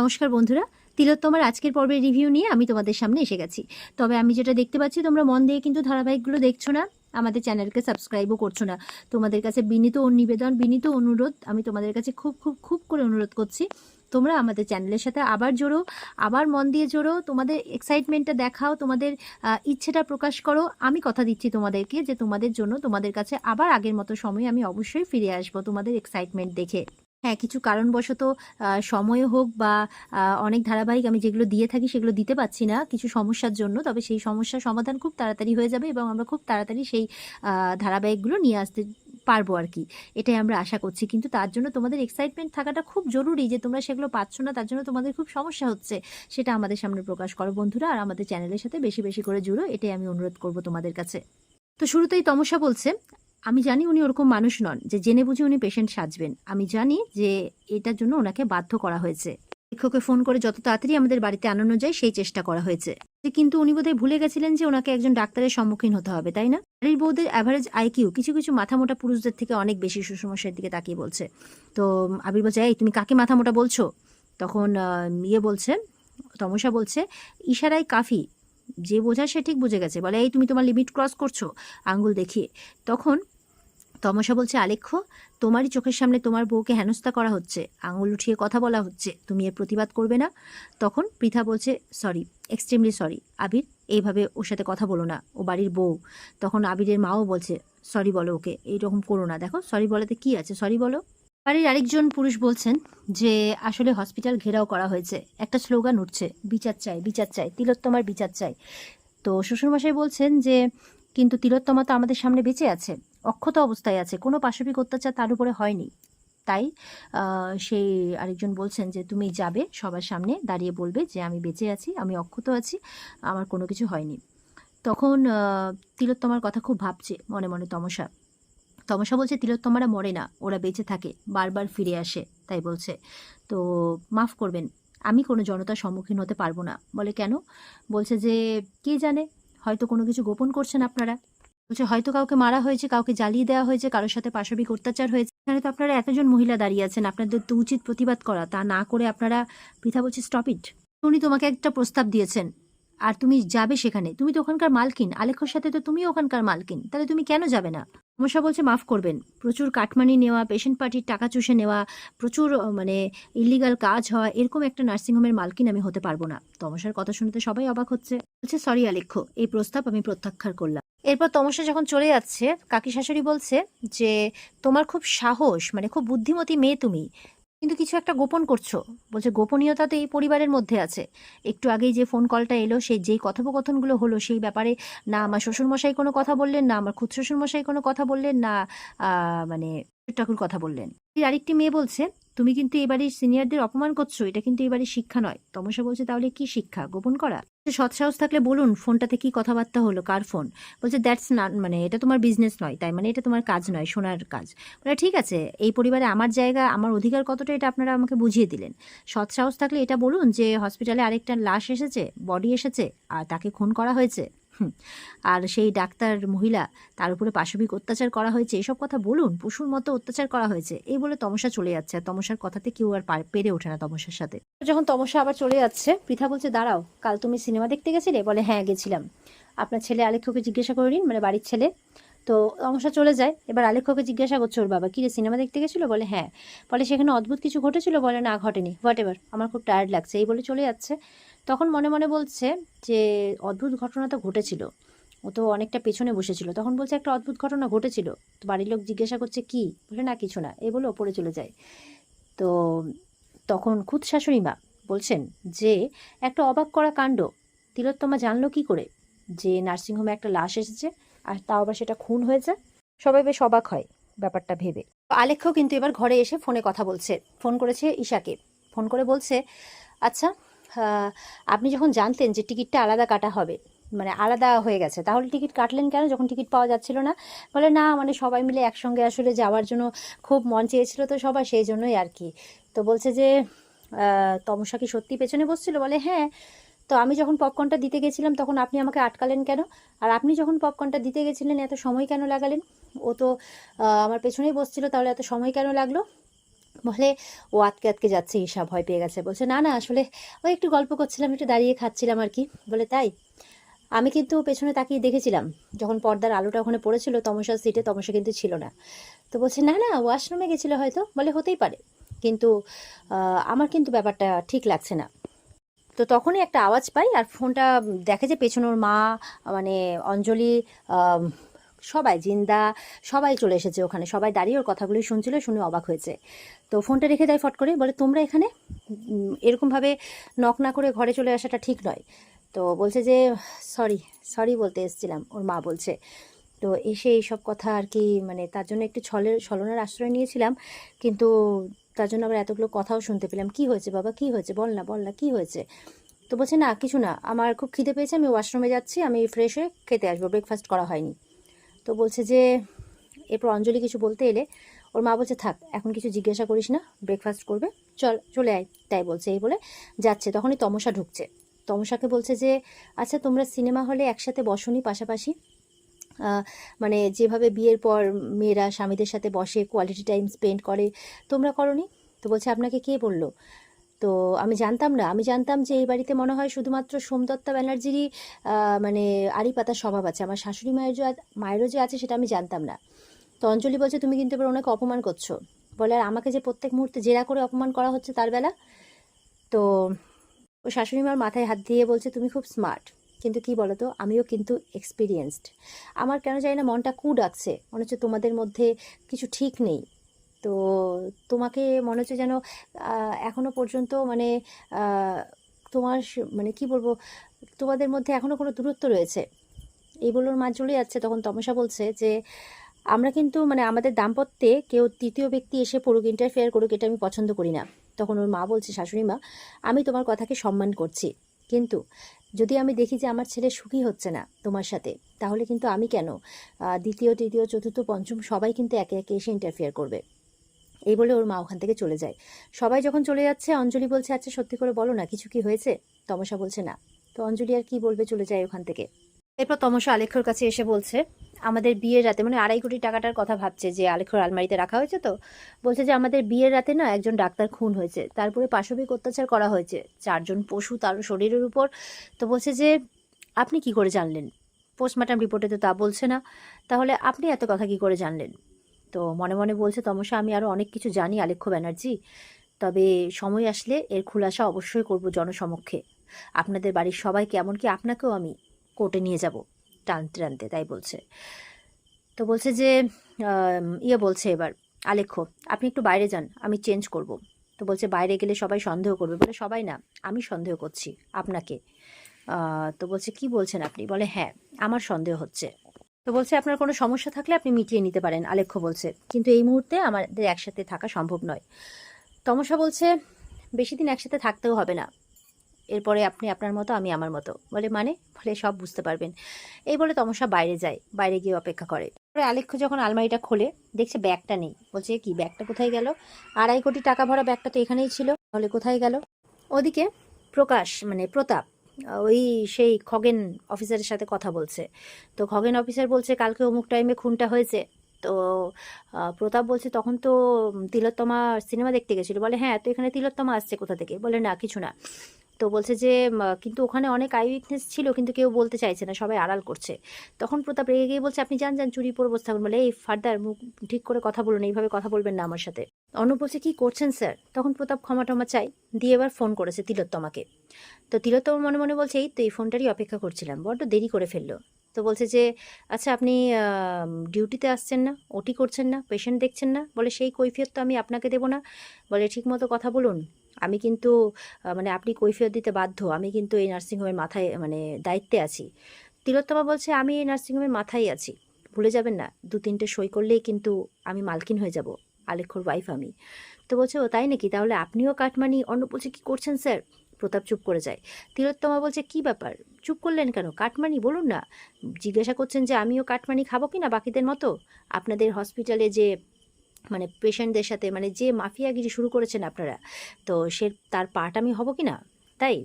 নমস্কার বন্ধুরা, তিলোত্তমার আজকের পর্বের রিভিউ নিয়ে আমি তোমাদের সামনে এসে গেছি। তবে আমি যেটা দেখতে পাচ্ছি, তোমরা মন দিয়ে কিন্তু ধারাবাহিকগুলো দেখছো না, আমাদের চ্যানেলকে সাবস্ক্রাইবও করছো না। তোমাদের কাছে বিনীত নিবেদন, বিনীত অনুরোধ, আমি তোমাদের কাছে খুব খুব খুব করে অনুরোধ করছি, তোমরা আমাদের চ্যানেলের সাথে আবার জোড়ো, আবার মন দিয়ে জোড়ো, তোমাদের এক্সাইটমেন্টটা দেখাও, তোমাদের ইচ্ছেটা প্রকাশ করো। আমি কথা দিচ্ছি তোমাদেরকে যে তোমাদের জন্য, তোমাদের কাছে আবার আগের মতো সময় আমি অবশ্যই ফিরে আসবো তোমাদের এক্সাইটমেন্ট দেখে। হ্যাঁ, কিছু কারণবশত সময় হোক বা অনেক ধারাবাহিক আমি যেগুলো দিয়ে থাকি সেগুলো দিতে পারছি না কিছু সমস্যার জন্য। তবে সেই সমস্যার সমাধান খুব তাড়াতাড়ি হয়ে যাবে এবং আমরা খুব তাড়াতাড়ি সেই ধারাবাহিকগুলো নিয়ে আসতে পারবো আর কি, এটাই আমরা আশা করছি। কিন্তু তার জন্য তোমাদের এক্সাইটমেন্ট থাকাটা খুব জরুরি, যে তোমরা সেগুলো পাচ্ছ না, তার জন্য তোমাদের খুব সমস্যা হচ্ছে, সেটা আমাদের সামনে প্রকাশ করো বন্ধুরা। আর আমাদের চ্যানেলের সাথে বেশি বেশি করে জুড়ো, এটাই আমি অনুরোধ করব তোমাদের কাছে। তো শুরুতেই তমসা বলছে, আমি জানি উনি ওরকম মানুষ নন যে জেনে বুঝে উনি পেশেন্ট সাজবেন। আমি জানি যে এটার জন্য ওনাকে বাধ্য করা হয়েছে, শিক্ষককে ফোন করে যত তাড়াতাড়ি আমাদের বাড়িতে আনানো যায় সেই চেষ্টা করা হয়েছে। কিন্তু উনি বোধহয় ভুলে গেছিলেন যে ওনাকে একজন ডাক্তারের সম্মুখীন হতে হবে, তাই না? বাড়ির বউদের অ্যাভারেজ আইকিউ কিছু কিছু মাথামোটা পুরুষদের থেকে অনেক বেশি। শ্বশুরমশাইয়ের দিকে তাকিয়ে বলছে। তো আবির বলছে, এই তুমি কাকে মাথামোটা বলছো? তখন বলছে, তমসা বলছে, ইশারায় কাফি, যে বোঝা সে ঠিক বুঝে গেছে। বলে, এই তুমি তোমার লিমিট ক্রস করছো আঙ্গুল দেখিয়ে। তখন তমসা বলছে, আলেখ্য, তোমারই চোখের সামনে তোমার বউকে হেনস্থা করা হচ্ছে, আঙুল উঠিয়ে কথা বলা হচ্ছে, তুমি এর প্রতিবাদ করবে না? তখন পৃথা বলছে, সরি, এক্সট্রিমলি সরি আবির, এইভাবে ওর সাথে কথা বলো না, ও বাড়ির বউ। তখন আবিরের মাও বলছে, সরি বলো ওকে, এইরকম করো না, দেখো সরি বলাতে কি আছে, সরি বলো। বাড়ির আরেকজন পুরুষ বলছেন যে আসলে হসপিটাল ঘেরাও করা হয়েছে, একটা স্লোগান উঠছে, বিচার চাই, বিচার চাই, তিলোত্তমার বিচার চাই। তো শ্বশুরমশাই বলছেন যে কিন্তু তিলোত্তমা তো আমাদের সামনে বেঁচে আছে, অক্ষত অবস্থায় আছে, কোনো পাশবিক অত্যাচার তার উপরে হয়নি। তাই সেই আরেকজন বলছেন যে তুমি যাবে, সবার সামনে দাঁড়িয়ে বলবে যে আমি বেঁচে আছি, আমি অক্ষত আছি, আমার কোনো কিছু হয়নি। তখন তিলোত্তমার কথা খুব ভাবছে মনে মনে তমসা। তমসা বলছে, তিলোত্তমারা মরে না, ওরা বেঁচে থাকে, বারবার ফিরে আসে, তাই বলছে। তো মাফ করবেন, আমি কোনো জনতার সম্মুখীন হতে পারবো না। বলে, কেন? বলছে যে কে জানে, হয়তো কোনো কিছু গোপন করছেন আপনারা। বলছে, হয়তো কাউকে মারা হয়েছে, কাউকে জ্বালিয়ে দেওয়া হয়েছে, কারোর সাথে পাশবিক অত্যাচার হয়েছে। এখানে তো আপনারা এতজন মহিলা দাঁড়িয়ে আছেন, আপনাদের তো উচিত প্রতিবাদ করা, তা না করে আপনারা। পৃথা বলছে, স্টপ ইট, উনি তোমাকে একটা প্রস্তাব দিয়েছেন আর তুমি যাবে সেখানে, তুমি তো ওখানকার মালকিন, আলেখ্যর সাথে তো তুমি ওখানকার মালকিন, তাহলে তুমি কেন যাবে না? তমসা বলছে, মাফ করবেন, প্রচুর কাটমানি নেওয়া, পেশেন্ট পার্টির টাকা চুষে নেওয়া, প্রচুর মানে ইলিগাল কাজ হওয়া, এরকম একটা নার্সিংহোমের মালকিন আমি হতে পারবো না। তমসার কথা শুনতে সবাই অবাক হচ্ছে। বলছে, সরি আলেখ্য, এই প্রস্তাব আমি প্রত্যাখ্যান করলাম। এরপর তমসা যখন চলে যাচ্ছে, কাকি শাশুড়ি বলছে যে তোমার খুব সাহস, মানে খুব বুদ্ধিমতী মেয়ে তুমি, কিন্তু কিছু একটা গোপন করছো। বলছে, গোপনীয়তা তো এই পরিবারের মধ্যে আছে। একটু আগেই যে ফোন কলটা এলো, সেই যেই কথোপকথনগুলো হলো, সেই ব্যাপারে না আমার শ্বশুরমশাই কোনো কথা বললেন, না আমার খুদ শ্বশুরমশাই কোনো কথা বললেন, না মানে ঠাকুর কথা বললেন। আরেকটি মেয়ে বলছে, তুমি কিন্তু এবারে সিনিয়রদের অপমান করছো, এটা কিন্তু এবারে শিক্ষা নয়। তমসা বলছে, তাহলে কি শিক্ষা? গোপন করা? সৎসাহস থাকলে বলুন ফোনটাতে কি কথাবার্তা হলো, কার ফোন? বলছে, দ্যাটস না, মানে এটা তোমার বিজনেস নয়, তাই মানে এটা তোমার কাজ নয়, শোনার কাজ। বলে, ঠিক আছে, এই পরিবারে আমার জায়গা, আমার অধিকার কতটা, এটা আপনারা আমাকে বুঝিয়ে দিলেন। সৎসাহস থাকলে এটা বলুন যে হসপিটালে আরেকটা লাশ এসেছে, বডি এসেছে, আর তাকে খুন করা হয়েছে, আর সেই ডাক্তার মহিলা, তার উপরে পাশবিক অত্যাচার করা হয়েছে, এসব কথা বলুন, পশুর মতো অত্যাচার করা হয়েছে। এই বলে তমসা চলে যাচ্ছে, আর তমসার কথাতে কেউ আর পেরে ওঠে না তমসার সাথে। যখন তমসা আবার চলে যাচ্ছে, পৃথা বলছে, দাঁড়াও, কাল তুমি সিনেমা দেখতে গেছিলে? বলে, হ্যাঁ গেছিলাম। আপনার ছেলে আলেখ্যকে জিজ্ঞাসা করে নিন, মানে বাড়ির ছেলে। তো তমসা চলে যায়। এবার আলেখ্যকে জিজ্ঞাসা করছে ওর বাবা, কি রে, সিনেমা দেখতে গেছিলো? বলে, হ্যাঁ। বলে, সেখানে অদ্ভুত কিছু ঘটেছিল? বলে, না ঘটেনি, হোয়াট এভার, আমার খুব টায়ার্ড লাগছে, এই বলে চলে যাচ্ছে। তখন মনে মনে বলছে যে অদ্ভুত ঘটনা তো ঘটেছিল, ও তো অনেকটা পেছনে বসেছিল। তখন বলছে, একটা অদ্ভুত ঘটনা ঘটেছিল। তো বাড়ির লোক জিজ্ঞাসা করছে, কি? বলে, না কিছু না, এই বলে ওপরে চলে যায়। তো তখন খুদ শাশুড়ি মা বলছেন যে একটা অবাক করা কাণ্ড, তিলোত্তমা জানলো কি করে যে নার্সিংহোমে একটা লাশ এসেছে, আর তাও আবার সেটা খুন হয়েছে? সবাই বেশ অবাক হয় ব্যাপারটা ভেবে। আলেখ্য কিন্তু এবার ঘরে এসে ফোনে কথা বলছে, ফোন করেছে ঈশাকে, ফোন করে বলছে, আচ্ছা আপনি যখন জানতেন যে টিকিটটা আলাদা কাটা হবে, মানে আলাদা হয়ে গেছে, তাহলে টিকিট কাটলেন কেন যখন টিকিট পাওয়া যাচ্ছিল না? বলে, না মানে সবাই মিলে একসঙ্গে আসলে যাওয়ার জন্য খুব মন চেয়েছিল তো সবাই, সেই জন্যই আর কি। তো বলছে যে তমসা কি সত্যি পেছনে বসছিল? বলে, হ্যাঁ। তো আমি যখন পপকর্নটা দিতে গেছিলাম তখন আপনি আমাকে আটকালেন কেন? আর আপনি যখন পপকর্নটা দিতে গেছিলেন এত সময় কেন লাগালেন? ও তো আমার পেছনেই বসছিল, তাহলে এত সময় কেন লাগলো? বলে ও আটকে আটকে যাচ্ছে, ঈশা ভয় পেয়ে গেছে। বলছে না না আসলে ওই একটু গল্প করছিলাম, একটু দাঁড়িয়ে খাচ্ছিলাম আর কি। বলে তাই? আমি কিন্তু পেছনে তাকিয়ে দেখেছিলাম, যখন পর্দার আলোটা ওখানে পড়েছিল তমসার সিটে, তমসা কিন্তু ছিল না। তো বলছে না না ওয়াশরুমে গেছিলো হয়তো। বলে হতেই পারে, কিন্তু আমার কিন্তু ব্যাপারটা ঠিক লাগছে না। তো তখনই একটা আওয়াজ পাই আর ফোনটা দেখে যে পেছনে ওর মা, মানে অঞ্জলি, আম, সবাই, জিন্দা, সবাই চলে এসেছে ওখানে। সবাই দাঁড়িয়ে ওর কথাগুলি শুনছিল, শুনে অবাক হয়েছে। তো ফোনটা রেখে দেয় ফট করে। বলে তোমরা এখানে এরকমভাবে নক না করে ঘরে চলে আসাটা ঠিক নয়। তো বলছে যে সরি, সরি বলতে এসেছিলাম, ওর মা বলছে। তো এসে এইসব কথা আর কি, মানে তার জন্য একটু ছলনার আশ্রয় নিয়েছিলাম, কিন্তু তার জন্য আবার এতগুলো কথাও শুনতে পেলাম। কি হয়েছে বাবা, কি হয়েছে, বল না বল না, কি হয়েছে? তো বলছে না কিছু না, আমার খুব খিদে পেয়েছে, আমি ওয়াশরুমে যাচ্ছি, আমি ফ্রেশ হয়ে খেতে আসবো, ব্রেকফাস্ট করা হয়নি। তো বলছে যে, এরপর অঞ্জলি কিছু বলতে এলে ওর মা বলছে থাক, এখন কিছু জিজ্ঞাসা করিস না, ব্রেকফাস্ট করবে, চল চলে আয়, তাই বলছে। এই বলে যাচ্ছে, তখনই তমসা ঢুকছে। তমসাকে বলছে যে আচ্ছা তোমরা সিনেমা হলে একসাথে বসনি পাশাপাশি? মানে যেভাবে বিয়ের পর মেয়েরা স্বামীদের সাথে বসে কোয়ালিটি টাইম স্পেন্ড করে, তোমরা করনি? তো বলছে আপনাকে কে বললো? তো আমি জানতাম না, আমি জানতাম যে এই বাড়িতে মনে হয় শুধুমাত্র সোমদত্তা ব্যানার্জিরই মানে আড়ি পাতার স্বভাব আছে, আমার শাশুড়ি মায়েরও যে আছে সেটা আমি জানতাম না। তো অঞ্জলি বলছে তুমি কিন্তু এবার ওনাকে অপমান করছো। বলে আর আমাকে যে প্রত্যেক মুহূর্তে জেরা করে অপমান করা হচ্ছে তার বেলা। তো ও শাশুড়ি মার মাথায় হাত দিয়ে বলছে তুমি খুব স্মার্ট, কিন্তু কি বলো তো, আমিও কিন্তু এক্সপিরিয়েন্সড। আমার কেন জানি না মনটা কু ডাকছে, মনে হচ্ছে তোমাদের মধ্যে কিছু ঠিক নেই। তো তোমাকে মনে হচ্ছে যেন এখনো পর্যন্ত মানে আহ, তোমার মানে কি বলবো, তোমাদের মধ্যে এখনো কোনো দূরত্ব রয়েছে। এই বলে ওর মা চলে যাচ্ছে, তখন তমসা বলছে যে আমরা কিন্তু মানে আমাদের দাম্পত্যে কেউ তৃতীয় ব্যক্তি এসে পড়ুক, ইন্টারফেয়ার করুক, এটা আমি পছন্দ করি না। তখন ওর মা বলছে, শাশুড়ি মা আমি তোমার কথাকে সম্মান করছি, কিন্তু যদি আমি দেখি যে আমার ছেলে সুখী হচ্ছে না তোমার সাথে, তাহলে কিন্তু আমি কেন, দ্বিতীয় তৃতীয় চতুর্থ পঞ্চম সবাই কিন্তু একে একে এসে ইন্টারফেয়ার করবে। এই বলে ওর মা ওখান থেকে চলে যায়। সবাই যখন চলে যাচ্ছে অঞ্জলি বলছে আচ্ছা সত্যি করে বলো না, কিছু কি হয়েছে? তমসা বলছে না। তো অঞ্জলি আর কি বলবে, চলে যায় ওখান থেকে। এরপর তমসা আলেখ্যর কাছে এসে বলছে আমাদের বিয়ের রাতে, মানে 2.5 কোটি টাকাটার কথা ভাবছে যে আলেখ্যর আলমারিতে রাখা হয়েছে। তো বলছে যে আমাদের বিয়ের রাতে না একজন ডাক্তার খুন হয়েছে, তারপরে পাশবিক অত্যাচার করা হয়েছে, 4জন পশু তার শরীরের উপর। তো বলছে যে আপনি কি করে জানলেন? পোস্টমর্টম রিপোর্টে তো তা বলছে না, তাহলে আপনি এত কথা কি করে জানলেন? তো মনে মনে বলছে তমসা আমি আরও অনেক কিছু জানি আলেখ্য ব্যানার্জি, তবে সময় আসলে এর খুলাসা অবশ্যই করব জনসমক্ষে। আপনাদের বাড়ির সবাইকে, এমনকি আপনাকেও আমি কোর্টে নিয়ে যাব টানতে টানতে, তাই বলছে। তো বলছে যে বলছে এবার আলেখ্য আপনি একটু বাইরে যান, আমি চেঞ্জ করব। তো বলছে বাইরে গেলে সবাই সন্দেহ করবে। বলে সবাই না, আমি সন্দেহ করছি আপনাকে। তো বলছে কি বলছেন আপনি? বলে হ্যাঁ, আমার সন্দেহ হচ্ছে। তো বলছে আপনার কোনো সমস্যা থাকলে আপনি মিটিয়ে নিতে পারেন, আলেখ্য বলছে, কিন্তু এই মুহূর্তে আমাদের একসাথে থাকা সম্ভব নয়। তমসা বলছে বেশি দিন একসাথে থাকতেও হবে না, এরপরে আপনি আপনার মতো, আমি আমার মতো। বলে মানে? বলে সব বুঝতে পারবেন। এই বলে তমসা বাইরে যায়, বাইরে গিয়ে অপেক্ষা করে। পরে আলেখ্য যখন আলমারিটা খোলে দেখছে ব্যাগটা নেই। বলছে কি ব্যাগটা কোথায় গেল? 2.5 কোটি টাকা ভরা ব্যাগটা তো এখানেই ছিল, তাহলে কোথায় গেল? ওদিকে প্রকাশ মানে প্রতাপ ওই সেই খগেন অফিসারের সাথে কথা বলছে। তো খগেন অফিসার বলছে কালকে অমুক টাইমে খুনটা হয়েছে। তো প্রতাপ বলছে তখন তো তিলোত্তমা সিনেমা দেখতে গেছিলো। বলে হ্যাঁ, তো এখানে তিলোত্তমা আসছে কোথা থেকে? বলে না কিছু না। তো বলছে যে কিন্তু ওখানে অনেক আই উইটনেস ছিল, কিন্তু কেউ বলতে চাইছে না, সবাই আড়াল করছে। তখন প্রতাপ রেগে গিয়ে বলছে আপনি যান যান, চুরি পরে বসে থাকুন। বলে এই ফার্দার মুখ ঠিক করে কথা বলুন, এইভাবে কথা বলবেন না আমার সাথে। অর্ণব বলছে কি করছেন স্যার? তখন প্রতাপ ক্ষমা টমা চাই দিয়ে এবার ফোন করেছে তিলোত্তমাকে। তো তিলোত্তমা মনে মনে বলছে এই তো এই ফোনটারই অপেক্ষা করছিলাম, বড্ড দেরি করে ফেললো। তো বলছে যে আচ্ছা আপনি ডিউটিতে আসছেন না, ওটি করছেন না, পেশেন্ট দেখছেন না? বলে সেই কৈফিয়ত তো আমি আপনাকে দেবো না। বলে ঠিক মতো কথা বলুন, আমি কিন্তু মানে আপনি কৈফিয়ত দিতে বাধ্য, আমি কিন্তু এই নার্সিংহোমের মাথায় মানে দায়িত্বে আছি। তিলোত্তমা বলছে আমি এই নার্সিংহোমের মাথায় আছি, ভুলে যাবেন না, 2-3টে সই করলেই কিন্তু আমি মালকিন হয়ে যাব, আলেখ্যর ওয়াইফ আমি। তো বলছে ও তাই নাকি, তাহলে আপনিও কাটমানি? অর্ণব বলছে কী করছেন স্যার? প্রতাপ চুপ করে যায়। তিলোত্তমা বলছে কি ব্যাপার, চুপ করলেন কেন? কাটমানি বলুন না। জিজ্ঞাসা করছেন যে আমিও কাটমানি খাবো কি না বাকিদের মতো? আপনাদের হসপিটালে যে মানে পেশেন্টদের সাথে মানে যে মাফিয়াগিরি শুরু করেছেন আপনারা, তো তার পার্ট আমি হব কি না? তাই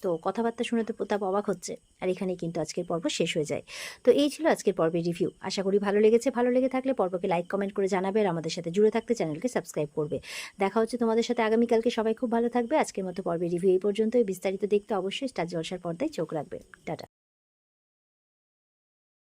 তো কথাবার্তা শুনে তো প্রতাপ অবাক হচ্ছে। আর এখানেই কিন্তু আজকের পর্ব শেষ হয়ে যায়। তো এই ছিল আজকের পর্বের রিভিউ। আশা করি ভালো লেগেছে। ভালো লেগে থাকলে পর্বকে লাইক কমেন্ট করে জানাবে আর আমাদের সাথে জুড়ে থাকতে চ্যানেলকে সাবস্ক্রাইব করবে। দেখা হচ্ছে তোমাদের সাথে আগামীকালকে। সবাই খুব ভালো থাকবে। আজকের মতো পর্বের রিভিউ এই পর্যন্তই। বিস্তারিত দেখতে অবশ্যই স্টার জলসার পর্দায় চোখ রাখবে। টাটা।